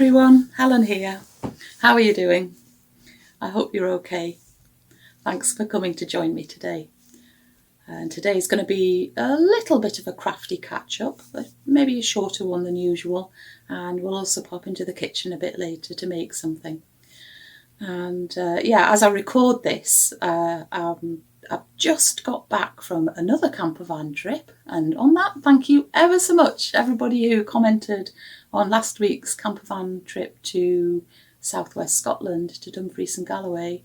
everyone, Helen here. How are you doing? I hope you're okay. Thanks for coming to join me today. And today's going to be a little bit of a crafty catch-up, but maybe a shorter one than usual. And we'll also pop into the kitchen a bit later to make something. And as I record this, I've just got back from another camper van trip. And on that, thank you ever so much, everybody who commented on last week's camper van trip to southwest Scotland, to Dumfries and Galloway.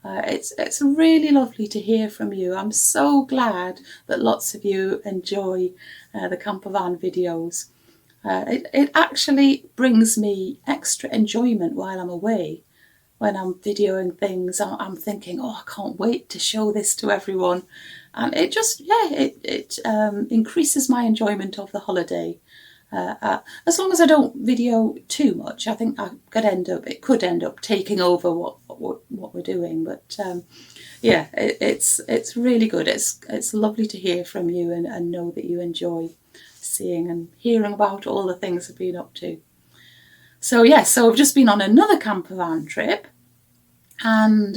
It's really lovely to hear from you. I'm so glad that lots of you enjoy the camper van videos. It actually brings me extra enjoyment while I'm away. When I'm videoing things, I'm thinking, I can't wait to show this to everyone. And it just, it increases my enjoyment of the holiday. As long as I don't video too much, I think it could end up taking over what we're doing. But it's really good. It's lovely to hear from you and know that you enjoy seeing and hearing about all the things I've been up to. So I've just been on another camper van trip, and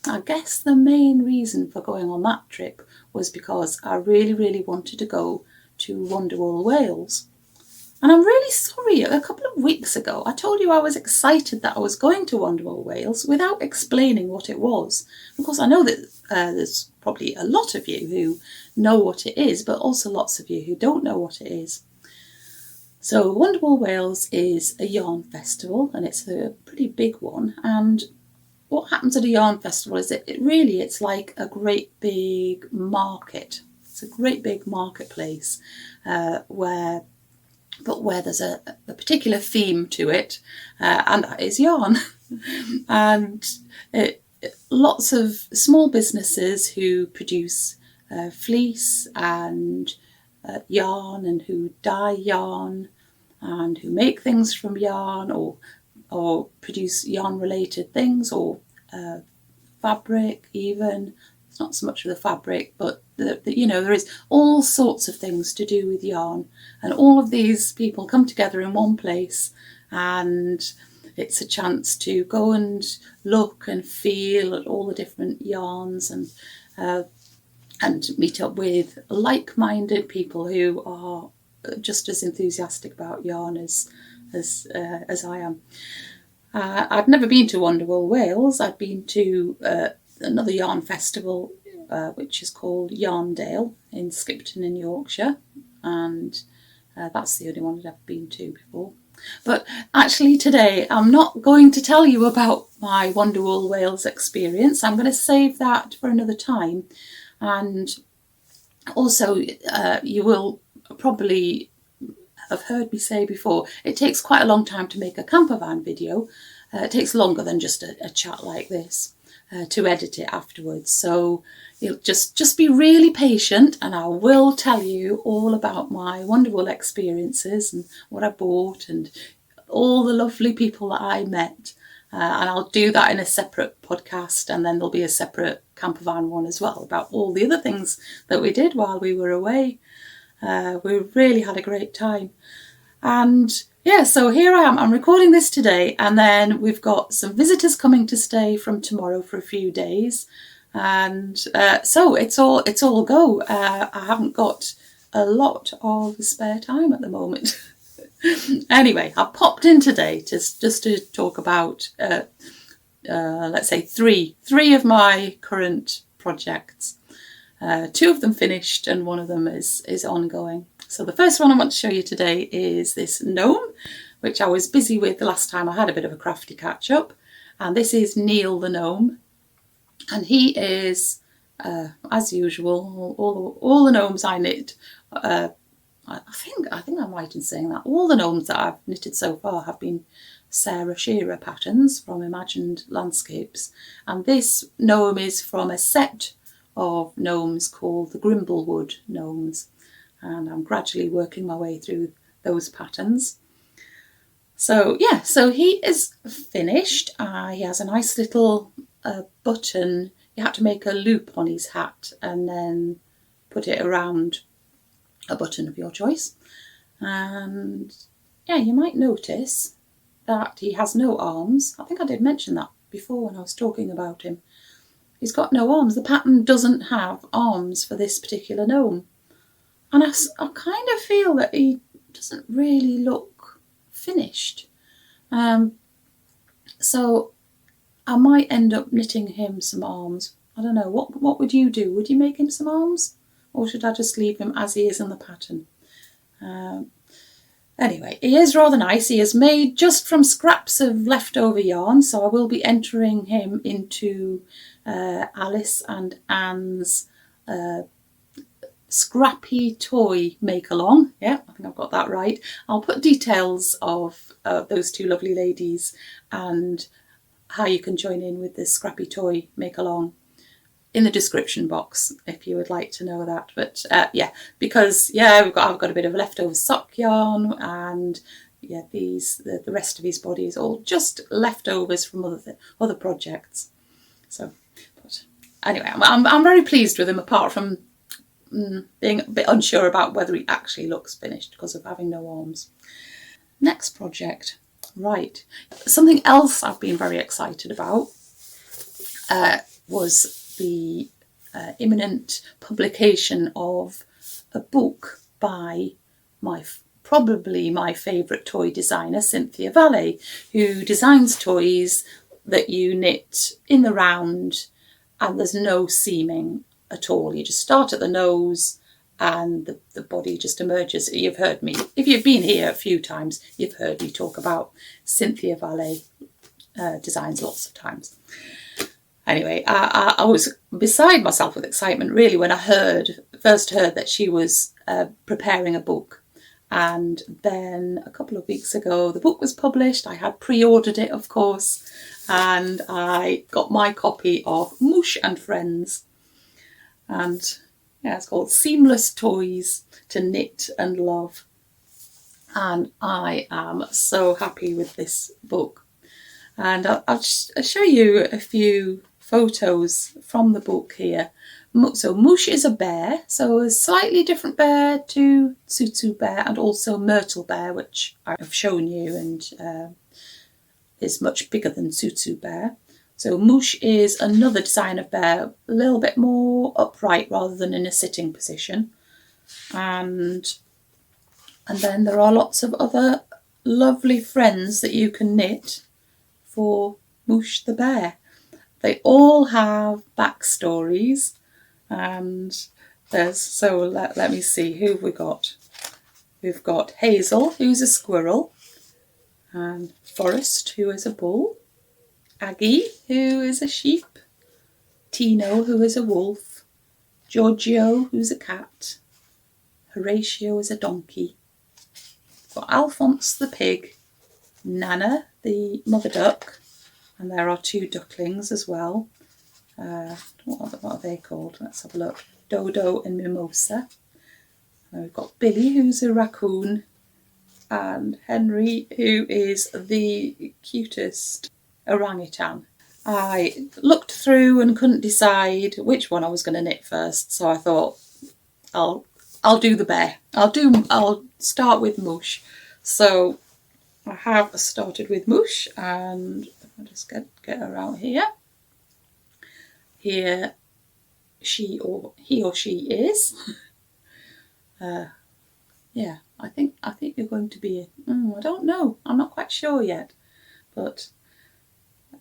I guess the main reason for going on that trip was because I really, really wanted to go to Wonderwall, Wales. And I'm really sorry, a couple of weeks ago I told you I was excited that I was going to Wonderwall, Wales without explaining what it was. Of course, I know that there's probably a lot of you who know what it is, but also lots of you who don't know what it is. So Wonderwall, Wales is a yarn festival, and it's a pretty big one. And what happens at a yarn festival is it's like a great big market. It's a great big marketplace where there's a particular theme to it, and that is yarn. And lots of small businesses who produce fleece and yarn, and who dye yarn, and who make things from yarn, or produce yarn related things, or fabric even. It's not so much for the fabric, but there is all sorts of things to do with yarn, and all of these people come together in one place, and it's a chance to go and look and feel at all the different yarns, and meet up with like-minded people who are just as enthusiastic about yarn as I am. I'd never been to Wonderwall, Wales. I'd been to another yarn festival, which is called Yarndale in Skipton in Yorkshire, and that's the only one I'd ever been to before. But actually today I'm not going to tell you about my Wonderwall, Wales experience. I'm going to save that for another time. And also you will probably have heard me say before, it takes quite a long time to make a camper van video. It takes longer than just a chat like this to edit it afterwards. So you'll just be really patient, and I will tell you all about my Wonderwall experiences and what I bought and all the lovely people that I met. And I'll do that in a separate podcast, and then there'll be a separate camper van one as well about all the other things that we did while we were away. We really had a great time. And so here I am. I'm recording this today, and then we've got some visitors coming to stay from tomorrow for a few days. And so it's all go. I haven't got a lot of spare time at the moment. Anyway, I popped in today just to talk about, let's say, three of my current projects. Two of them finished, and one of them is ongoing. So the first one I want to show you today is this gnome, which I was busy with the last time I had a bit of a crafty catch up. And this is Gneil the Gnome. And he is, as usual, all the gnomes I knit. I think I'm right in saying that. All the gnomes that I've knitted so far have been Sarah Shearer patterns from Imagined Landscapes. And this gnome is from a set of gnomes called the Grimblewood gnomes. And I'm gradually working my way through those patterns. So he is finished. He has a nice little button. You have to make a loop on his hat and then put it around a button of your choice. And you might notice that he has no arms. I think I did mention that before when I was talking about him. He's got no arms. The pattern doesn't have arms for this particular gnome. And I kind of feel that he doesn't really look finished. So I might end up knitting him some arms. I don't know. What would you do? Would you make him some arms? Or should I just leave him as he is in the pattern? Anyway, he is rather nice. He is made just from scraps of leftover yarn, so I will be entering him into Alice and Anne's scrappy toy make-along. Yeah, I think I've got that right. I'll put details of those two lovely ladies and how you can join in with this scrappy toy make-along in the description box if you would like to know that. But because I've got a bit of leftover sock yarn, and the rest of his body is all just leftovers from other projects. So, but anyway, I'm very pleased with him, apart from being a bit unsure about whether he actually looks finished because of having no arms. Next project, right? Something else I've been very excited about was the imminent publication of a book by probably my favourite toy designer, Cinthia Vallet, who designs toys that you knit in the round and there's no seaming at all. You just start at the nose and the body just emerges. You've heard me, if you've been here a few times, you've heard me talk about Cinthia Vallet designs lots of times. Anyway, I was beside myself with excitement really when I first heard that she was preparing a book. And then a couple of weeks ago, the book was published. I had pre-ordered it, of course, and I got my copy of Mouche and Friends. And it's called Seamless Toys to Knit and Love. And I am so happy with this book. And I'll show you a few photos from the book here. So Mouche is a bear, so a slightly different bear to Tsutsu bear and also Myrtle bear, which I've shown you and is much bigger than Tsutsu bear. So Mouche is another design of bear, a little bit more upright rather than in a sitting position. And then there are lots of other lovely friends that you can knit for Mouche the bear. They all have backstories, and let me see, who have we got? We've got Hazel, who's a squirrel, and Forrest, who is a bull, Aggie, who is a sheep, Tino, who is a wolf, Giorgio, who's a cat, Horatio is a donkey, got Alphonse the pig, Nana, the mother duck, and there are two ducklings as well. What are they called? Let's have a look. Dodo and Mimosa. And we've got Billy, who's a raccoon, and Henry, who is the cutest orangutan. I looked through and couldn't decide which one I was going to knit first, so I thought I'll do the bear. I'll start with Mouche. So I have started with Mouche, and I'll just get her out here. Here he or she is. I think you're going to be I don't know. I'm not quite sure yet. But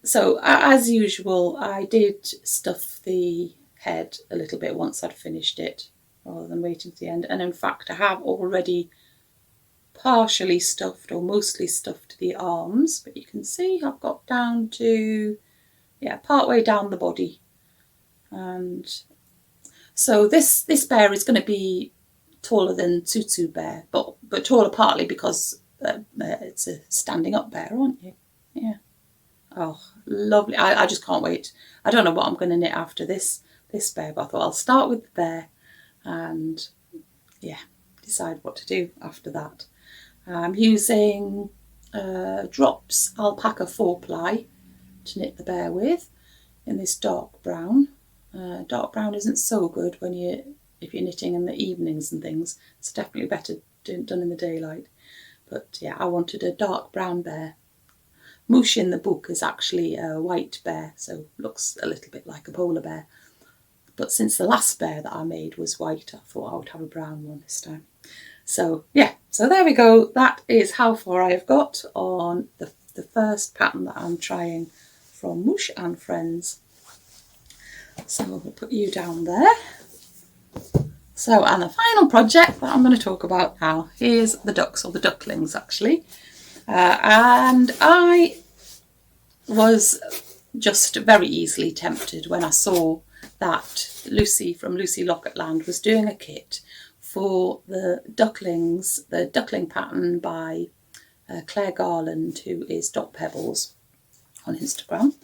so as usual, I did stuff the head a little bit once I'd finished it, rather than waiting to the end. And in fact, I have already partially stuffed or mostly stuffed the arms, but you can see I've got down to part way down the body. And so this bear is going to be taller than Tsutsu bear, but taller partly because it's a standing up bear, aren't you? Yeah. Oh, lovely. I just can't wait. I don't know what I'm going to knit after this bear, but I thought I'll start with the bear and decide what to do after that. I'm using Drops Alpaca 4-ply to knit the bear with in this dark brown. Dark brown isn't so good if you're knitting in the evenings and things. It's definitely better done in the daylight. But I wanted a dark brown bear, Mouche in the book is actually a white bear, so looks a little bit like a polar bear. But since the last bear that I made was white, I thought I would have a brown one this time. So yeah, so there we go. That is how far I've got on the first pattern that I'm trying from Mouche and Friends. So we'll put you down there. So, and the final project that I'm going to talk about now is the ducks, or the ducklings actually. And I was just very easily tempted when I saw that Lucy from Lucy Locketland was doing a kit for the ducklings, the duckling pattern by Claire Garland, who is Dot Pebbles on Instagram.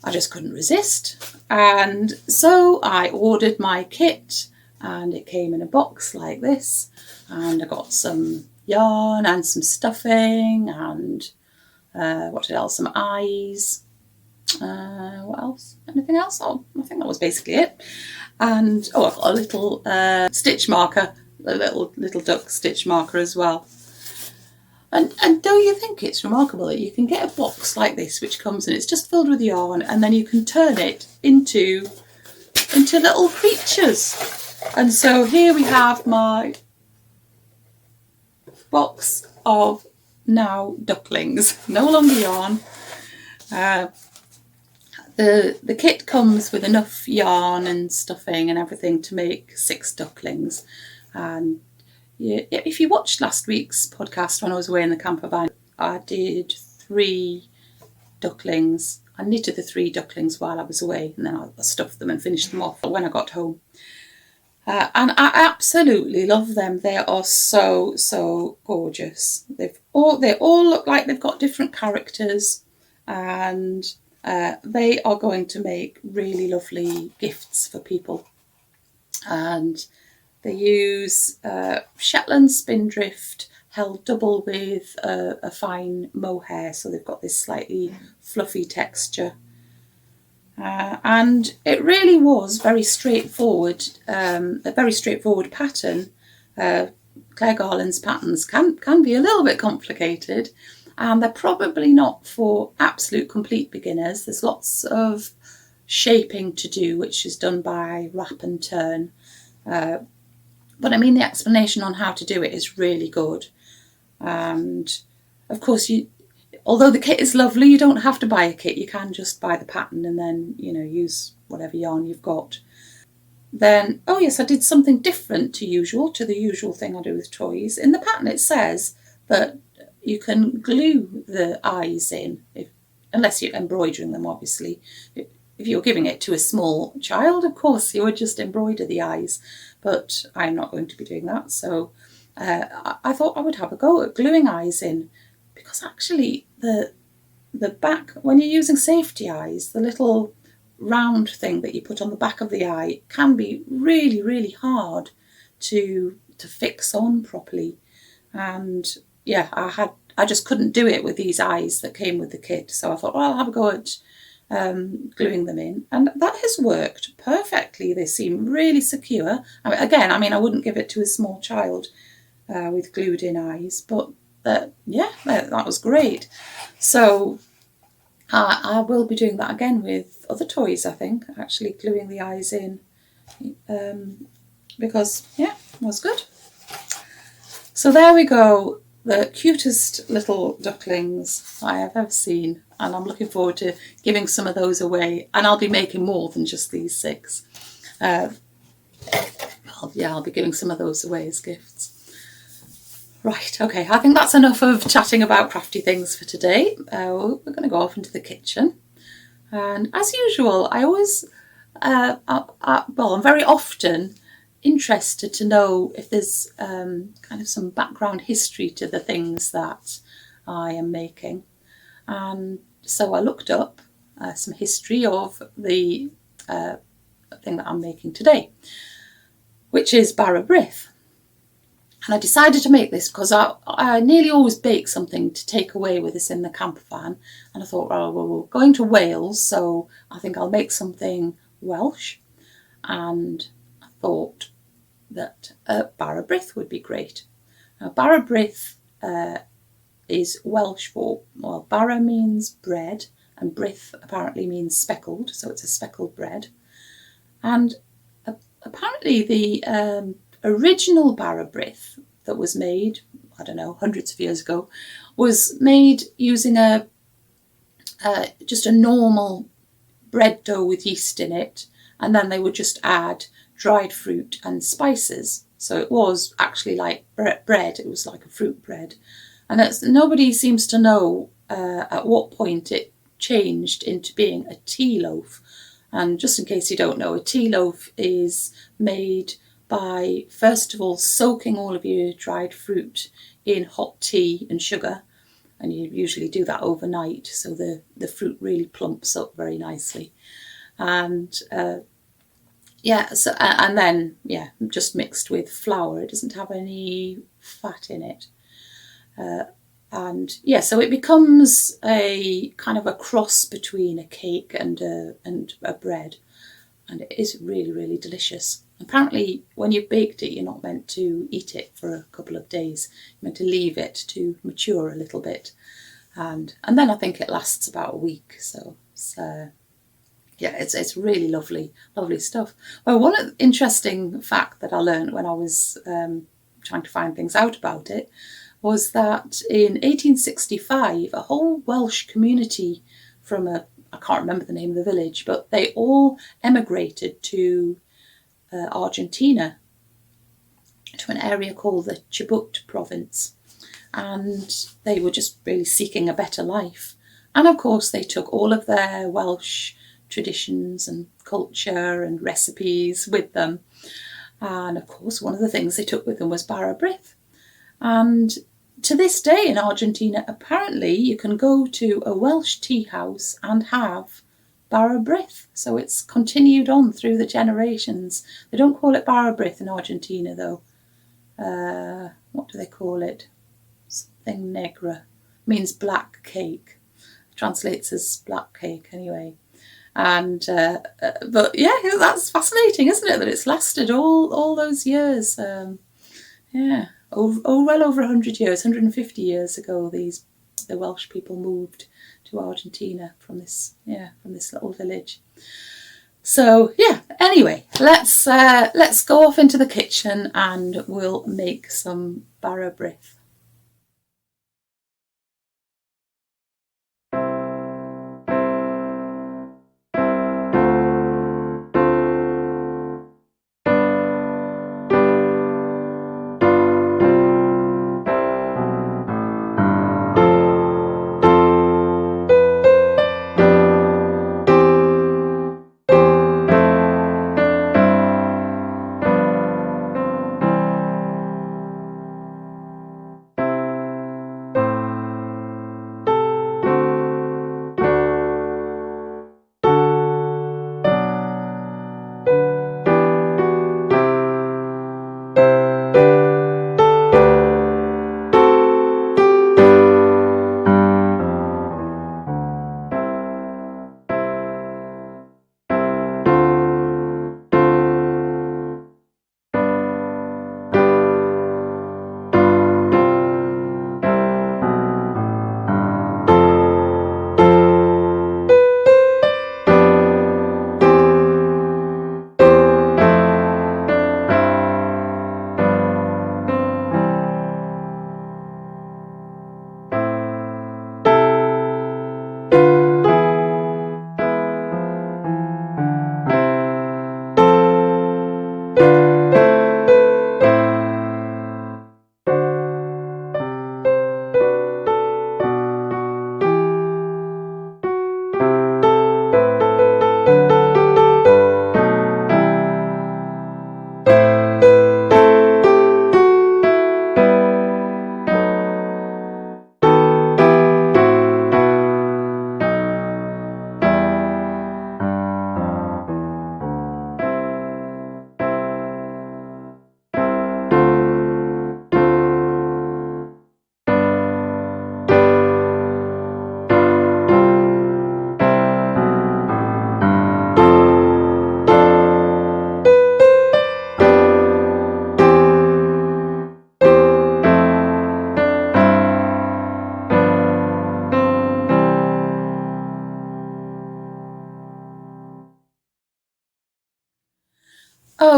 I just couldn't resist, and so I ordered my kit, and it came in a box like this, and I got some yarn and some stuffing and what else, some eyes, what else, anything else? Oh, I think that was basically it. And I got a little stitch marker, a little duck stitch marker as well. And don't you think it's remarkable that you can get a box like this which comes and it's just filled with yarn, and then you can turn it into little creatures. And so here we have my box of now ducklings, no longer yarn. The kit comes with enough yarn and stuffing and everything to make 6 ducklings. And yeah, if you watched last week's podcast when I was away in the camper van, I did 3 ducklings. I knitted the 3 ducklings while I was away, and then I stuffed them and finished them off when I got home. And I absolutely love them. They are so gorgeous. They all look like they've got different characters, and they are going to make really lovely gifts for people. And they use Shetland spindrift held double with a fine mohair, so they've got this slightly fluffy texture. And it really was very straightforward, a very straightforward pattern. Claire Garland's patterns can be a little bit complicated, and they're probably not for absolute complete beginners. There's lots of shaping to do, which is done by wrap and turn. But I mean, the explanation on how to do it is really good. And of course, although the kit is lovely, you don't have to buy a kit. You can just buy the pattern and then, use whatever yarn you've got. Then, oh yes, I did something different to the usual thing I do with toys. In the pattern, it says that you can glue the eyes in, unless you're embroidering them, obviously. If you're giving it to a small child, of course, you would just embroider the eyes. But I'm not going to be doing that. So I thought I would have a go at gluing eyes in, because actually the back, when you're using safety eyes, the little round thing that you put on the back of the eye can be really, really hard to fix on properly. And yeah, I just couldn't do it with these eyes that came with the kit. So I thought, well, I'll have a go at gluing them in, and that has worked perfectly. They seem really secure. I wouldn't give it to a small child with glued in eyes, but that was great. So I will be doing that again with other toys, I think, actually gluing the eyes in, because it was good. So there we go, the cutest little ducklings I have ever seen, and I'm looking forward to giving some of those away, and I'll be making more than just these 6. I'll be giving some of those away as gifts. Right, okay, I think that's enough of chatting about crafty things for today. We're going to go off into the kitchen, and as usual, I always, I'm very often interested to know if there's kind of some background history to the things that I am making. And so I looked up some history of the thing that I'm making today, which is Bara Brith. And I decided to make this because I nearly always bake something to take away with us in the camper van. And I thought, we're going to Wales, so I think I'll make something Welsh. And I thought that Bara Brith would be great. Now, Bara Brith is Welsh for, well, Bara means bread, and Brith apparently means speckled, so it's a speckled bread. And apparently the original Bara Brith that was made, I don't know, hundreds of years ago, was made using just a normal bread dough with yeast in it, and then they would just add dried fruit and spices. So it was actually like bread, it was like a fruit bread. And nobody seems to know at what point it changed into being a tea loaf. And just in case you don't know, a tea loaf is made by, first of all, soaking all of your dried fruit in hot tea and sugar. And you usually do that overnight, so the fruit really plumps up very nicely. And and then just mixed with flour. It doesn't have any fat in it. So it becomes a kind of a cross between a cake and a bread, and it is really, really delicious. Apparently, when you've baked it, you're not meant to eat it for a couple of days. You're meant to leave it to mature a little bit, and then I think it lasts about a week. So it's really lovely stuff. Well, one interesting fact that I learned when I was trying to find things out about it was that in 1865, a whole Welsh community from I can't remember the name of the village, but they all emigrated to Argentina, to an area called the Chubut province. And they were just really seeking a better life. And of course, they took all of their Welsh traditions and culture and recipes with them. And of course, one of the things they took with them was Bara Brith. And to this day in Argentina, apparently you can go to a Welsh tea house and have Bara Brith. So it's continued on through the generations. They don't call it Bara Brith in Argentina, though. What do they call it? Something negra. Means black cake. Translates as black cake anyway. And but yeah, that's fascinating, isn't it? That it's lasted all those years. Well over 100 years, 150 years ago, the Welsh people moved to Argentina from this little village. So anyway, let's go off into the kitchen and we'll make some Bara Brith.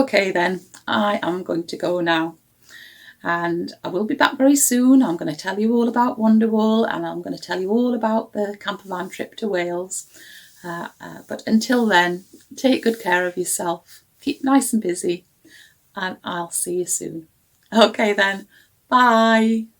Okay then, I am going to go now. And I will be back very soon. I'm going to tell you all about Wonderwall, and I'm going to tell you all about the campervan trip to Wales. But until then, take good care of yourself. Keep nice and busy, and I'll see you soon. Okay then, bye.